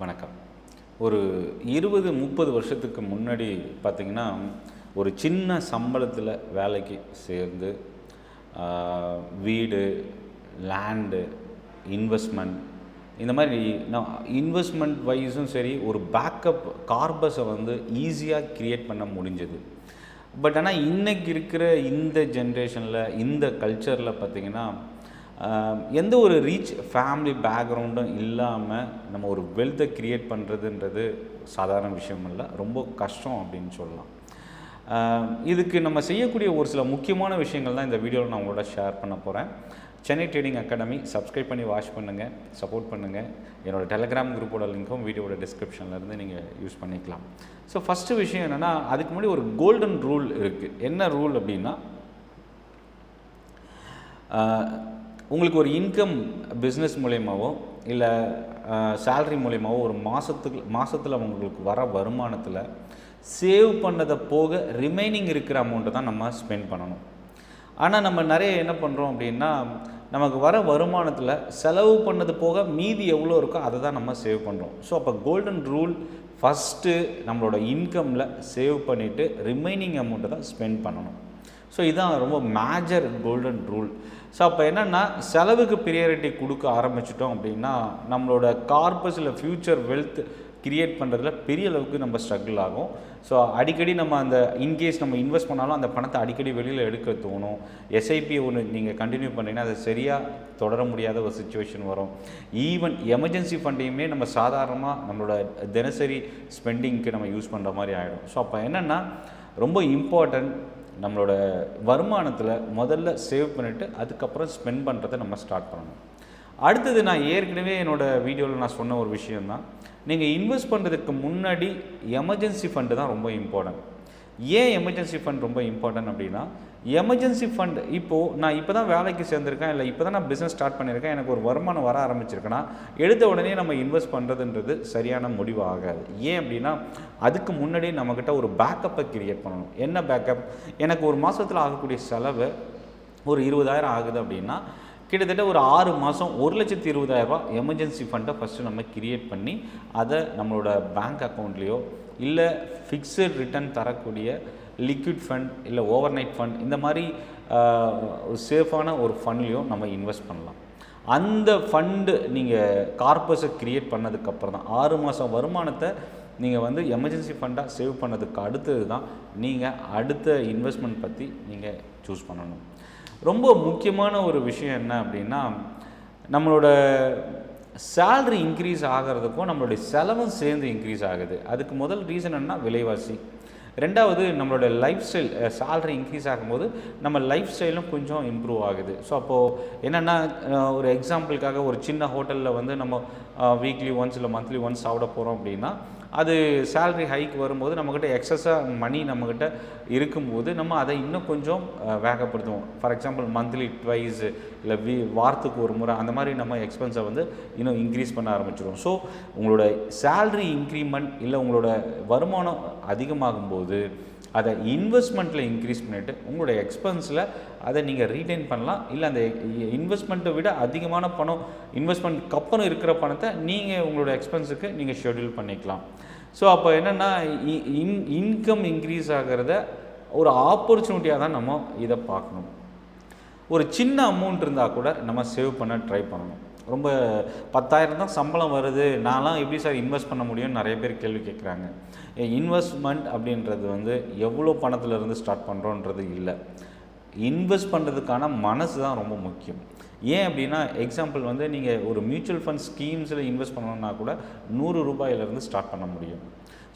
வணக்கம். ஒரு 20-30 வருஷத்துக்கு முன்னாடி பார்த்திங்கன்னா, ஒரு சின்ன சம்பளத்தில் வேலைக்கு சேர்ந்து வீடு, லேண்டு, இன்வெஸ்ட்மெண்ட் இந்த மாதிரி நான் இன்வெஸ்ட்மெண்ட் வைஸும் சரி, ஒரு பேக்கப் கார்பஸை வந்து ஈஸியாக க்ரியேட் பண்ண முடிஞ்சது. பட் ஆனால் இன்றைக்கி இருக்கிற இந்த ஜென்ரேஷனில், இந்த கல்ச்சரில் பார்த்திங்கன்னா, எந்த ஒரு ரீச் ஃபேமிலி பேக்ரவுண்டும் இல்லாமல் நம்ம ஒரு வெல்த்தை க்ரியேட் பண்ணுறதுன்றது சாதாரண விஷயம் இல்லை, ரொம்ப கஷ்டம் அப்படின்னு சொல்லலாம். இதுக்கு நம்ம செய்யக்கூடிய ஒரு சில முக்கியமான விஷயங்கள் தான் இந்த வீடியோவில் நான் உங்களோட ஷேர் பண்ண போகிறேன். சென்னை ட்ரேடிங் அகாடமி சப்ஸ்கிரைப் பண்ணி வாட்ச் பண்ணுங்கள், சப்போர்ட் பண்ணுங்கள். என்னோடய டெலகிராம் குரூப்போட லிங்க்கும் வீடியோட டிஸ்கிரிப்ஷன்லேருந்து நீங்கள் யூஸ் பண்ணிக்கலாம். ஸோ ஃபஸ்ட்டு விஷயம் என்னென்னா, அதுக்கு முன்னாடி ஒரு கோல்டன் ரூல் இருக்குது. என்ன ரூல் அப்படின்னா, உங்களுக்கு ஒரு இன்கம் பிஸ்னஸ் மூலயமாவோ இல்லை சேல்ரி மூலயமாவோ ஒரு மாதத்தில் உங்களுக்கு வர வருமானத்தில் சேவ் பண்ணதை போக ரிமைனிங் இருக்கிற அமௌண்ட்டை தான் நம்ம ஸ்பெண்ட் பண்ணணும். ஆனால் நம்ம நிறைய என்ன பண்ணுறோம் அப்படின்னா, நமக்கு வர வருமானத்தில் செலவு பண்ணது போக மீதி எவ்வளோ இருக்கோ அதை தான் நம்ம சேவ் பண்ணுறோம். ஸோ அப்போ கோல்டன் ரூல், ஃபஸ்ட்டு நம்மளோட இன்கமில் சேவ் பண்ணிவிட்டு ரிமைனிங் அமௌண்ட்டை தான் ஸ்பெண்ட் பண்ணணும். ஸோ இதுதான் ரொம்ப மேஜர் கோல்டன் ரூல். ஸோ அப்போ என்னென்னா, செலவுக்கு ப்ரியாரிட்டி கொடுக்க ஆரம்பிச்சிட்டோம் அப்படின்னா நம்மளோட கார்பஸ் இல்லை ஃப்யூச்சர் வெல்த் க்ரியேட் பண்ணுறதுல பெரிய அளவுக்கு நம்ம ஸ்ட்ரகிள் ஆகும். ஸோ அடிக்கடி நம்ம அந்த இன்கேஸ் நம்ம இன்வெஸ்ட் பண்ணாலும் அந்த பணத்தை அடிக்கடி வெளியில் எடுக்க தோணும். எஸ்ஐபி ஒன்று நீங்கள் கண்டினியூ பண்ணிங்கன்னா அது சரியாக தொடர முடியாத ஒரு சுச்சுவேஷன் வரும். ஈவன் எமர்ஜென்சி ஃபண்டையுமே நம்ம சாதாரணமாக நம்மளோட தினசரி ஸ்பெண்டிங்க்கு நம்ம யூஸ் பண்ணுற மாதிரி ஆகிடும். ஸோ அப்போ என்னென்னா, ரொம்ப இம்பார்ட்டன்ட், நம்மளோட வருமானத்தில் முதல்ல சேவ் பண்ணிவிட்டு அதுக்கப்புறம் ஸ்பெண்ட் பண்ணுறதை நம்ம ஸ்டார்ட் பண்ணணும். அடுத்தது, நான் ஏற்கனவே என்னோடய வீடியோவில் நான் சொன்ன ஒரு விஷயந்தான், நீங்கள் இன்வெஸ்ட் பண்ணுறதுக்கு முன்னாடி எமர்ஜென்சி ஃபண்டு தான் ரொம்ப இம்பார்ட்டன்ட். ஏன் எமர்ஜென்சி ஃபண்ட் ரொம்ப இம்பார்ட்டன்ட் அப்படின்னா, எமர்ஜென்சி ஃபண்ட் இப்போது நான் இப்போ தான் வேலைக்கு சேர்ந்துருக்கேன், இல்லை இப்போ தான் நான் பிஸ்னஸ் ஸ்டார்ட் பண்ணியிருக்கேன், எனக்கு ஒரு வருமானம் வர ஆரம்பிச்சிருக்கேன்னா எடுத்த உடனே நம்ம இன்வெஸ்ட் பண்ணுறதுன்றது சரியான முடிவு ஆகாது. ஏன் அப்படின்னா, அதுக்கு முன்னாடி நம்மக்கிட்ட ஒரு பேக்கப்பை க்ரியேட் பண்ணணும். என்ன பேக்கப்? எனக்கு ஒரு மாதத்தில் ஆகக்கூடிய செலவு ஒரு 20,000 ஆகுது அப்படின்னா, கிட்டத்தட்ட ஒரு 6 மாதம் 1,20,000 எமர்ஜென்சி ஃபண்டை ஃபஸ்ட்டு நம்ம க்ரியேட் பண்ணி அதை நம்மளோட பேங்க் அக்கௌண்ட்லேயோ இல்லை ஃபிக்ஸட் ரிட்டர்ன் தரக்கூடிய லிக்விட் ஃபண்ட் இல்லை ஓவர் நைட் ஃபண்ட் இந்த மாதிரி சேஃபான ஒரு ஃபண்ட்லேயும் நம்ம இன்வெஸ்ட் பண்ணலாம். அந்த ஃபண்டு நீங்கள் கார்பஸை க்ரியேட் பண்ணதுக்கப்புறம் தான் 6 மாதம் வருமானத்தை நீங்கள் வந்து எமர்ஜென்சி ஃபண்டாக சேவ் பண்ணதுக்கு அடுத்தது தான் நீங்கள் அடுத்த இன்வெஸ்ட்மெண்ட் பற்றி நீங்கள் சூஸ் பண்ணணும். ரொம்ப முக்கியமான ஒரு விஷயம் என்ன அப்படின்னா, நம்மளோட சேல்ரி இன்க்ரீஸ் ஆகிறதுக்கும் நம்மளுடைய செலவும் சேர்ந்து இன்க்ரீஸ் ஆகுது. அதுக்கு முதல் ரீசன் என்ன? விலைவாசி. ரெண்டாவது, நம்மளோட லைஃப் ஸ்டைல். சேல்ரி இன்க்ரீஸ் ஆகும்போது நம்ம லைஃப் ஸ்டைலும் கொஞ்சம் இம்ப்ரூவ் ஆகுது. ஸோ அப்போது என்னென்னா, ஒரு எக்ஸாம்பிளுக்காக ஒரு சின்ன ஹோட்டலில் வந்து நம்ம வீக்லி ஒன்ஸ் இல்லை மந்த்லி ஒன்ஸ் சாப்பிட போகிறோம் அப்படின்னா, அது சேல்ரி ஹைக் வரும்போது நம்மக்கிட்ட எக்ஸஸாக மணி நம்மக்கிட்ட இருக்கும்போது நம்ம அதை இன்னும் கொஞ்சம் வேகப்படுத்துவோம். ஃபார் எக்ஸாம்பிள் மந்த்லி ட்வைஸ் இல்லை வாரத்துக்கு ஒரு முறை அந்த மாதிரி நம்ம எக்ஸ்பென்ஸை வந்து இன்னும் இன்க்ரீஸ் பண்ண ஆரம்பிச்சிடுவோம். ஸோ உங்களோட சேல்ரி இன்க்ரிமெண்ட் இல்லை உங்களோட வருமானம் அதிகமாகும்போது அதை இன்வெஸ்ட்மெண்ட்டில் இன்க்ரீஸ் பண்ணிவிட்டு உங்களோட எக்ஸ்பென்ஸில் அதை நீங்கள் ரீட்டைன் பண்ணலாம். இல்லை அந்த இன்வெஸ்ட்மெண்ட்டை விட அதிகமான பணம் இன்வெஸ்ட்மெண்ட்டுக்கு அப்புறம் இருக்கிற பணத்தை நீங்கள் உங்களோட எக்ஸ்பென்ஸுக்கு நீங்கள் ஷெட்யூல் பண்ணிக்கலாம். ஸோ அப்போ என்னென்னா, இன்கம் இன்க்ரீஸ் ஆகிறத ஒரு ஆப்பர்ச்சுனிட்டியாக தான் நம்ம இதை பார்க்கணும். ஒரு சின்ன அமௌண்ட் இருந்தால் கூட நம்ம சேவ் பண்ண ட்ரை பண்ணணும். ரொம்ப 10,000 தான் சம்பளம் வருது, நான்லாம் எப்படி சார் இன்வெஸ்ட் பண்ண முடியும்னு நிறைய பேர் கேள்வி கேட்குறாங்க. இன்வெஸ்ட்மெண்ட் அப்படின்றது வந்து எவ்வளோ பணத்துலேருந்து ஸ்டார்ட் பண்ணுறோன்றது இல்லை, இன்வெஸ்ட் பண்ணுறதுக்கான மனசு தான் ரொம்ப முக்கியம். ஏன் அப்படின்னா, எக்ஸாம்பிள் வந்து நீங்கள் ஒரு மியூச்சுவல் ஃபண்ட் ஸ்கீம்ஸில் இன்வெஸ்ட் பண்ணணுன்னா கூட 100 ரூபாயிலேருந்து ஸ்டார்ட் பண்ண முடியும்.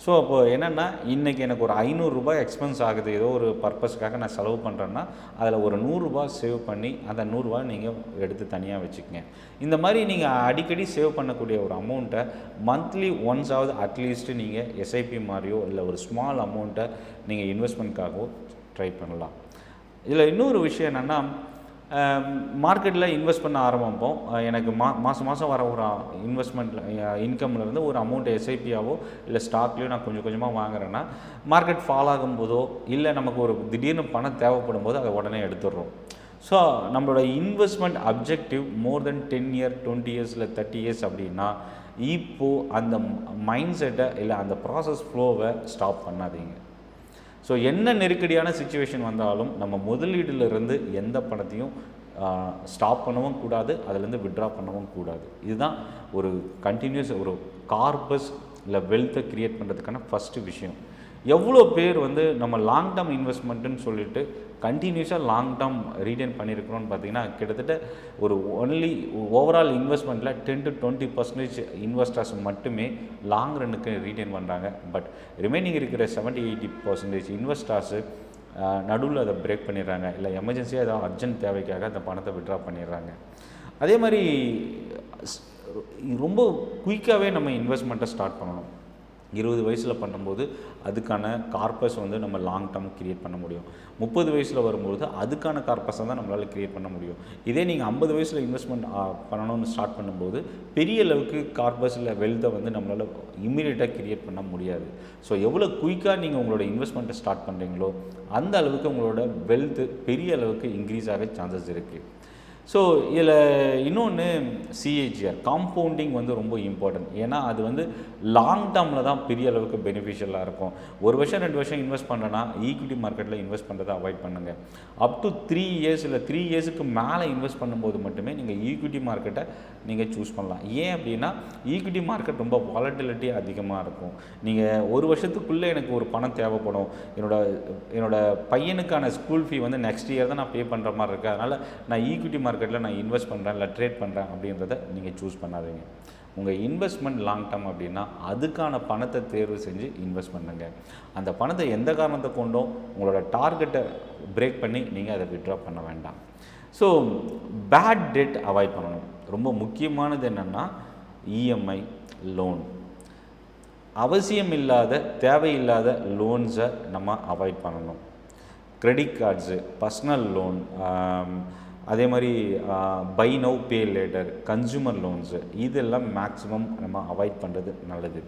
ஸோ அப்போது என்னென்னா, இன்றைக்கி எனக்கு ஒரு 500 ரூபாய் எக்ஸ்பென்ஸ் ஆகுது, ஏதோ ஒரு பர்பஸ்க்காக நான் செலவு பண்ணுறேன்னா அதில் ஒரு 100 ரூபாய் சேவ் பண்ணி அந்த 100 ரூபாய் நீங்கள் எடுத்து தனியாக வச்சுக்கங்க. இந்த மாதிரி நீங்கள் அடிக்கடி சேவ் பண்ணக்கூடிய ஒரு அமௌண்ட்டை மந்த்லி ஒன்ஸாவது அட்லீஸ்ட்டு நீங்கள் எஸ்ஐபி மாதிரியோ இல்லை ஒரு ஸ்மால் அமௌண்ட்டை நீங்கள் இன்வெஸ்ட்மெண்ட்காகவோ ட்ரை பண்ணலாம். இதில் இன்னொரு விஷயம் என்னென்னா, மார்க்கெட்டில் இன்வெஸ்ட் பண்ண ஆரம்பிப்போம். எனக்கு மாதம் வர ஒரு இன்வெஸ்ட்மெண்ட்டில் இன்கம்லேருந்து ஒரு அமௌண்ட் எஸ்ஐபியாவோ இல்லை ஸ்டாக்லேயோ நான் கொஞ்சம் கொஞ்சமாக வாங்குறேன்னா, மார்க்கெட் ஃபால் ஆகும்போதோ இல்லை நமக்கு ஒரு திடீர்னு பணம் தேவைப்படும் போது அதை உடனே எடுத்துடுறோம். ஸோ நம்மளோட இன்வெஸ்ட்மெண்ட் அப்ஜெக்டிவ் மோர் தென் 10 இயர் 20 இயர்ஸ் இல்லை 30 இயர்ஸ் அப்படின்னா இப்போது அந்த மைண்ட் செட்டை இல்லை அந்த ப்ராசஸ் ஃப்ளோவை ஸ்டாப் பண்ணாதீங்க. ஸோ என்ன நெருக்கடியான சுச்சுவேஷன் வந்தாலும் நம்ம முதலீடுலேருந்து எந்த பணத்தையும் ஸ்டாப் பண்ணவும் கூடாது, அதுலேருந்து விட்ரா பண்ணவும் கூடாது. இதுதான் ஒரு கண்டினியூஸ் ஒரு கார்பஸ் இல்லை வெல்த்தை க்ரியேட் பண்ணுறதுக்கான ஃபஸ்ட்டு விஷயம். எவ்வளோ பேர் நம்ம லாங் டேர்ம் இன்வெஸ்ட்மெண்ட்டுன்னு சொல்லிட்டு கண்டினியூஸாக லாங் டேர்ம் ரீடைன் பண்ணியிருக்கிறோன்னு பார்த்தீங்கன்னா கிட்டத்தட்ட ஒரு ஒன்லி ஓவரால் இன்வெஸ்ட்மெண்ட்டில் 10 to 20% இன்வெஸ்டர்ஸ் மட்டுமே லாங் ரன்னுக்கு ரீடைன் பண்ணுறாங்க. பட் ரிமைனிங் இருக்கிற 70-80% இன்வெஸ்டர்ஸு நடுவில் அதை பிரேக் பண்ணிடுறாங்க, இல்லை எமர்ஜென்சியாக ஏதாவது அர்ஜென்ட் தேவைக்காக அந்த பணத்தை விட்ரா பண்ணிடுறாங்க. அதே மாதிரி ரொம்ப குயிக்காகவே நம்ம இன்வெஸ்ட்மெண்ட்டை ஸ்டார்ட் பண்ணணும். 20 வயசில் பண்ணும்போது அதுக்கான கார்பஸ் நம்ம லாங் டேர்ம் க்ரியேட் பண்ண முடியும். 30 வயசில் வரும்போது அதுக்கான கார்பஸை தான் நம்மளால் க்ரியேட் பண்ண முடியும். இதே நீங்கள் 50 வயசில் இன்வெஸ்ட்மெண்ட் பண்ணணும்னு ஸ்டார்ட் பண்ணும்போது பெரிய அளவுக்கு கார்பஸ் இல்லை வெல்த்தை நம்மளால் இம்மீடியட்டாக க்ரியேட் பண்ண முடியாது. ஸோ எவ்வளோ குயிக்காக நீங்கள் உங்களோட இன்வெஸ்ட்மெண்ட்டை ஸ்டார்ட் பண்ணுறீங்களோ அந்த அளவுக்கு உங்களோட வெல்த்து பெரிய அளவுக்கு இன்க்ரீஸ் ஆக சான்சஸ் இருக்குது. ஸோ இதில் இன்னொன்று சிஏஜிஆர் காம்பவுண்டிங் ரொம்ப இம்பார்ட்டன்ட். ஏன்னா அது லாங் டேர்மில் தான் பெரிய அளவுக்கு பெனிஃபிஷியலாக இருக்கும். 1 வருஷம் 2 வருஷம் இன்வெஸ்ட் பண்ணுறேன்னா ஈக்விட்டி மார்க்கெட்டில் இன்வெஸ்ட் பண்ணுறதை அவாய்ட் பண்ணுங்கள். அப் டு 3 இயர்ஸ் இல்லை 3 இயர்ஸுக்கு மேலே இன்வெஸ்ட் பண்ணும்போது மட்டுமே நீங்கள் ஈக்விட்டி மார்க்கெட்டை நீங்கள் சூஸ் பண்ணலாம். ஏன் அப்படின்னா ஈக்விட்டி மார்க்கெட் ரொம்ப வாலட்டிலிட்டி அதிகமாக இருக்கும். நீங்கள் 1 வருஷத்துக்குள்ளே எனக்கு ஒரு பணம் தேவைப்படும், என்னோட பையனுக்கான ஸ்கூல் ஃபீ நெக்ஸ்ட் இயர் தான் நான் பே பண்ணுற மாதிரி இருக்குது, அதனால் நான் ஈக்விட்டி மார்க்கெட்டில் நான் இன்வெஸ்ட் பண்ணுறேன் இல்லை ட்ரேட் பண்ணுறேன் அப்படின்றத நீங்கள் சூஸ் பண்ணாதீங்க. உங்கள் இன்வெஸ்ட்மெண்ட் லாங் டேர்ம் அப்படின்னா அதுக்கான பணத்தை தேர்வு செஞ்சு இன்வெஸ்ட் பண்ணுங்கள். அந்த பணத்தை எந்த காரணத்தை கொண்டும் உங்களோட டார்கெட்டை பிரேக் பண்ணி நீங்கள் அதை விட்ரா பண்ண வேண்டாம். ஸோ பேட் டெட் அவாய்ட் பண்ணணும். ரொம்ப முக்கியமானது என்னென்னா இஎம்ஐ லோன். அவசியம் இல்லாத தேவையில்லாத லோன்ஸை நம்ம அவாய்ட் பண்ணணும். கிரெடிட் கார்ட்ஸு, பர்சனல் லோன், அதே மாதிரி buy now pay later, consumer loans, இதெல்லாம் மேக்ஸிமம் நம்ம அவாய்ட் பண்ணுறது நல்லது.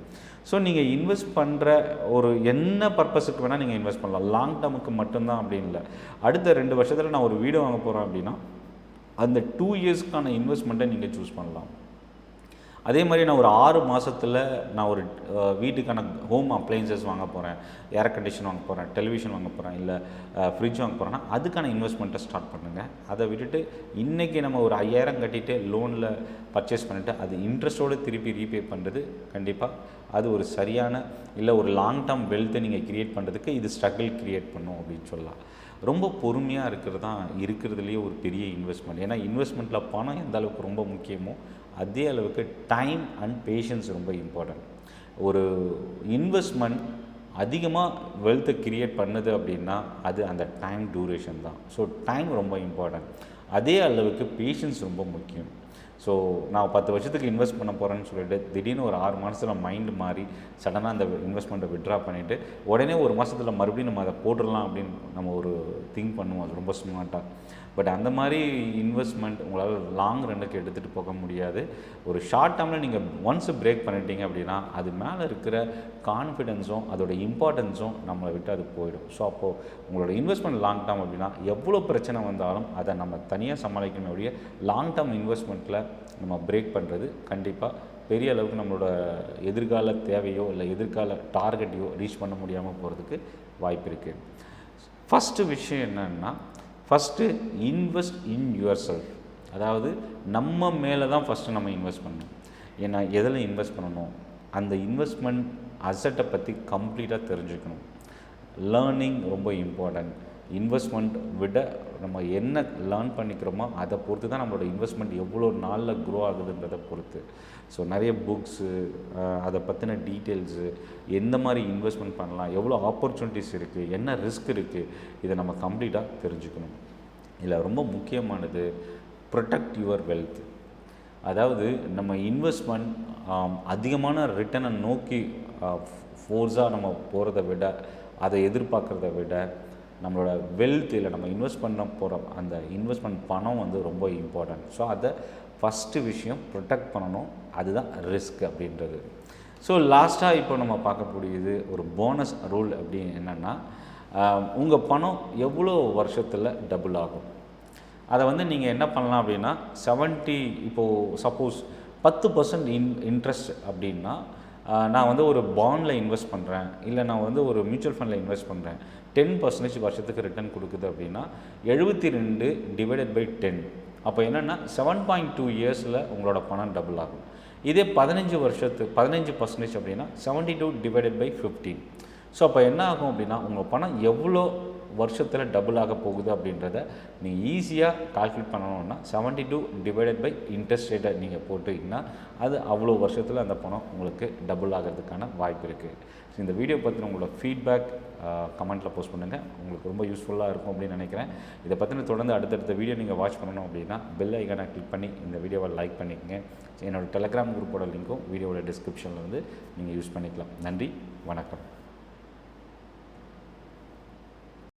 ஸோ நீங்கள் இன்வெஸ்ட் பண்ணுற ஒரு என்ன பர்பஸுக்கு வேணால் நீங்கள் இன்வெஸ்ட் பண்ணலாம். லாங் டேர்முக்கு மட்டும்தான் அப்படின்னு இல்லை. அடுத்த 2 வருஷத்தில் நான் ஒரு வீடு வாங்க போகிறேன் அப்படின்னா அந்த 2 இயர்ஸ்க்கான இன்வெஸ்ட்மெண்ட்டை நீங்கள் சூஸ் பண்ணலாம். அதே மாதிரி நான் ஒரு 6 மாதத்தில் நான் ஒரு வீட்டுக்கான ஹோம் அப்ளையன்சஸ் வாங்க போகிறேன், ஏர் கண்டிஷன் வாங்க போகிறேன், டெலிவிஷன் வாங்க போகிறேன், இல்லை ஃப்ரிட்ஜ் வாங்க போகிறேன்னா அதுக்கான இன்வெஸ்ட்மெண்ட்டை ஸ்டார்ட் பண்ணுங்கள். அதை விட்டுட்டு இன்றைக்கி நம்ம ஒரு 5000 கட்டிட்டு லோனில் பர்ச்சேஸ் பண்ணிவிட்டு அது இன்ட்ரெஸ்ட்டோடு திருப்பி ரீபே பண்ணுறது கண்டிப்பாக அது ஒரு சரியான இல்லை ஒரு லாங் டேர்ம் வெல்த்தை நீங்கள் க்ரியேட் பண்ணுறதுக்கு இது ஸ்ட்ரகிள் க்ரியேட் பண்ணும் அப்படின்னு சொல்லலாம். ரொம்ப பொறுமையாக இருக்கிறதுலேயே ஒரு பெரிய இன்வெஸ்ட்மெண்ட். ஏன்னா இன்வெஸ்ட்மெண்ட்டில் பணம் எந்த அளவுக்கு ரொம்ப முக்கியமோ அதே அளவுக்கு டைம் அண்ட் பேஷன்ஸ் ரொம்ப இம்பார்ட்டன்ட். ஒரு இன்வெஸ்ட்மெண்ட் அதிகமாக வெல்த்தை க்ரியேட் பண்ணுது அப்படின்னா அது அந்த டைம் டூரேஷன் தான். ஸோ டைம் ரொம்ப இம்பார்ட்டன்ட். அதே அளவுக்கு பேஷன்ஸ் ரொம்ப முக்கியம். ஸோ நான் 10 வருஷத்துக்கு இன்வெஸ்ட் பண்ண போகிறேன்னு சொல்லிட்டு திடீர்னு ஒரு 6 மாதத்தில் மைண்டு மாறி சடனாக அந்த இன்வெஸ்ட்மெண்ட்டை விட்ரா பண்ணிவிட்டு உடனே 1 மாதத்தில் மறுபடியும் நம்ம அதை போட்டுடலாம் அப்படின்னு நம்ம ஒரு திங்க் பண்ணுவோம். அது ரொம்ப ஸ்மார்ட்டாக. பட் அந்த மாதிரி இன்வெஸ்ட்மெண்ட் உங்களால் லாங் ரன்னுக்கு எடுத்துகிட்டு போக முடியாது. ஒரு ஷார்ட் டேர்மில் நீங்கள் ஒன்ஸ் பிரேக் பண்ணிட்டீங்க அப்படின்னா அது மேலே இருக்கிற கான்ஃபிடென்ஸும் அதோட இம்பார்ட்டன்ஸும் நம்மளை விட்டு அது போயிடும். ஸோ அப்போது உங்களோட இன்வெஸ்ட்மெண்ட் லாங் டேர்ம் அப்படின்னா எவ்வளோ பிரச்சனை வந்தாலும் அதை நம்ம தனியாக சமாளிக்கணும். அப்படியே லாங் டேர்ம் இன்வெஸ்ட்மெண்ட்டில் நம்ம பிரேக் பண்ணுறது கண்டிப்பாக பெரிய அளவுக்கு நம்மளோட எதிர்கால தேவையோ இல்லை எதிர்கால டார்கெட்டையோ ரீச் பண்ண முடியாமல் போகிறதுக்கு வாய்ப்பு இருக்குது. ஃபஸ்ட்டு விஷயம் என்னன்னா first invest in your self. அதாவது நம்ம மேலே தான் ஃபஸ்ட்டு நம்ம இன்வெஸ்ட் பண்ணணும். ஏன்னா எதில் இன்வெஸ்ட் பண்ணணும், அந்த இன்வெஸ்ட்மெண்ட் அசட்டை பற்றி கம்ப்ளீட்டாக தெரிஞ்சுக்கணும். லேர்னிங் ரொம்ப இம்பார்ட்டன்ட். இன்வெஸ்ட்மெண்ட் விட நம்ம என்ன லேர்ன் பண்ணிக்கிறோமோ அதை பொறுத்து தான் நம்மளோட இன்வெஸ்ட்மெண்ட் எவ்வளோ நாளில் க்ரோ ஆகுதுன்றதை பொறுத்து. ஸோ நிறைய புக்ஸு, அதை பற்றின டீட்டெயில்ஸு, எந்த மாதிரி இன்வெஸ்ட்மெண்ட் பண்ணலாம், எவ்வளோ ஆப்பர்ச்சுனிட்டிஸ் இருக்குது, என்ன ரிஸ்க் இருக்குது, இதை நம்ம கம்ப்ளீட்டாக தெரிஞ்சுக்கணும். இதில் ரொம்ப முக்கியமானது ப்ரொடெக்ட் யுவர் வெல்த். அதாவது நம்ம இன்வெஸ்ட்மெண்ட் அதிகமான ரிட்டர்னை நோக்கி ஃபோர்ஸாக நம்ம போகிறத விட, அதை எதிர்பார்க்குறத விட நம்மளோட வெல்த் இல்லை நம்ம இன்வெஸ்ட் பண்ண போகிற அந்த இன்வெஸ்ட்மெண்ட் பணம் ரொம்ப இம்பார்ட்டன்ட். ஸோ அதை ஃபஸ்ட்டு விஷயம் ப்ரொடெக்ட் பண்ணணும். அதுதான் ரிஸ்க் அப்படின்றது. ஸோ லாஸ்ட்டாக இப்போ நம்ம பார்க்கக்கூடியது ஒரு போனஸ் ரூல் அப்படின்னு என்னென்னா, உங்கள் பணம் எவ்வளோ வருஷத்தில் டபுள் ஆகும். அதை நீங்கள் என்ன பண்ணலாம் அப்படின்னா 70 இப்போது சப்போஸ் 10% இன்ட்ரெஸ்ட் அப்படின்னா நான் வந்து ஒரு பாண்டில் இன்வெஸ்ட் பண்ணுறேன், இல்லை நான் வந்து ஒரு மியூச்சுவல் ஃபண்டில் இன்வெஸ்ட் பண்ணுறேன், 10% வருஷத்துக்கு ரிட்டர்ன் கொடுக்குது அப்படின்னா 72 டிவைடட் பை 10. அப்போ என்னென்னா 7.2 இயர்ஸில் உங்களோட பணம் டபுள் ஆகும். இதே 15% அப்படின்னா 72 டிவைடட் பை 15. ஸோ அப்போ என்ன ஆகும் அப்படின்னா உங்கள் பணம் எவ்வளோ வருஷத்தில் டபுள் ஆக போகுது அப்படின்றத நீங்கள் ஈஸியாக கால்குலேட் பண்ணணும்னா 72 டிவைடட் பை இன்ட்ரெஸ்ட் ரேட்டை நீங்கள் போட்டிங்கன்னா அது அவ்வளோ வருஷத்தில் அந்த பணம் உங்களுக்கு டபுள் ஆகிறதுக்கான வாய்ப்பு இருக்குது. ஸோ இந்த வீடியோ பற்றின உங்களோட ஃபீட்பேக் கமெண்ட்டில் போஸ்ட் பண்ணுங்கள். உங்களுக்கு ரொம்ப யூஸ்ஃபுல்லாக இருக்கும் அப்படின்னு நினைக்கிறேன். இதை பற்றின தொடர்ந்து அடுத்தடுத்த வீடியோ நீங்கள் வாட்ச் பண்ணணும் அப்படின்னா பெல் ஐக்கானை கிளிக் பண்ணி இந்த வீடியோவை லைக் பண்ணிக்கங்க. என்னோடய டெலகிராம் குரூப்போட லிங்க்கும் வீடியோவோட டிஸ்கிரிப்ஷனில் வந்து நீங்கள் யூஸ் பண்ணிக்கலாம். நன்றி, வணக்கம்.